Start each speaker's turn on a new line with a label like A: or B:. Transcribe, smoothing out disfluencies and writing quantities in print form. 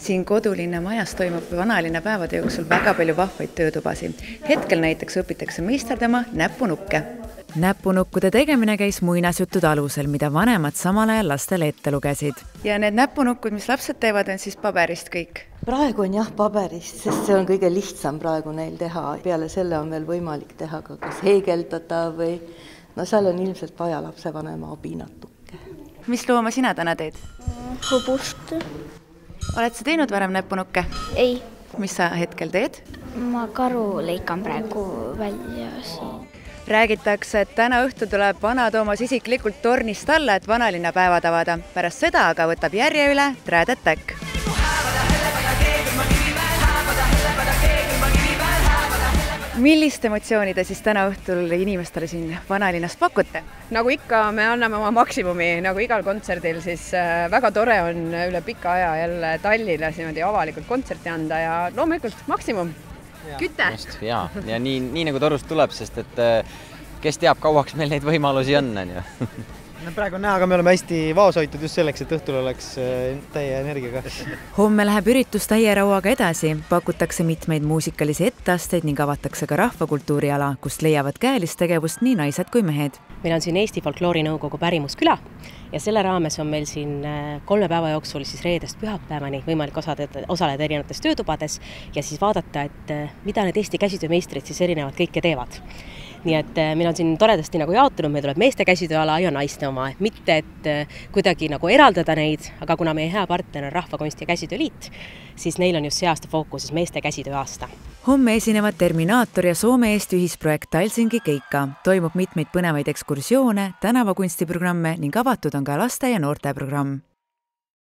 A: Siin kodulinna majas toimub vanalinna päevade jooksul väga palju vahvaid töötubasid. Hetkel näiteks õpitakse meisterdama näpunukke. Näpunukkude tegemine käis muinasjuttude alusel, mida vanemad samal ajal lastele ette lugesid. Ja need näpunukkud, mis lapsed teevad, on siis paberist kõik?
B: Praegu on jah paberist, sest see on kõige lihtsam praegu neil teha. Peale selle on veel võimalik teha ka kas heegeldada või seal on ilmselt vaja lapsevanema abi natuke.
A: Mis looma sina täna teed?
C: Hobust.
A: Oled sa teinud varem näpunukke?
C: Ei.
A: Mis sa hetkel teed?
C: Ma karu lõikan praegu välja siin.
A: Räägitakse, et täna õhtul tuleb vana Toomas isiklikult tornist alla, et vanalinna päevad avada. Pärast seda aga võtab järje üle Trad Attack. Millist emotsiooni te siis täna õhtul inimestele siin vanalinnas pakute?
D: Nagu ikka, me anname oma maksimumi, nagu igal kontserdil, siis väga tore on üle pika aja jälle Tallinnas niimoodi avalikult kontserti anda ja loomulikult maksimum. Küte!
E: Ja nii nagu torust tuleb, sest et kes teab, kauaks meil neid võimalusi on.
F: Praegu on näha, aga me oleme hästi vaoshoitud just selleks, et õhtul oleks täie energiaga.
A: Homme läheb üritus täie rauaga edasi, pakutakse mitmeid muusikalisi etteasteid ning avatakse ka rahvakultuuriala, kust leiavad käelist tegevust nii naised kui mehed.
G: Meil on siin Eesti Folkloorinõukogu pärimusküla ja selle raames on meil siin 3 päeva jooksul siis reedest pühapäevani võimalik osaleda erinevates töötubades ja siis vaadata, et mida need Eesti käsitöömeistrid siis erinevad kõike teevad. Nii et meil on siin toredasti nagu jaotunud, meil tuleb meeste käsitööala ja naiste oma, mitte et kuidagi nagu eraldada neid, aga kuna meie hea partner on Rahvakunsti ja Käsitööliit, siis neil on just see aasta fookuses meeste käsitööaasta.
A: Homme esinevad Terminaator ja Soome Eesti ühisprojekt Talsingi Keika. Toimub mitmeid põnevaid ekskursioone, tänavakunstiprogramme ning avatud on ka laste- ja noorteprogramm.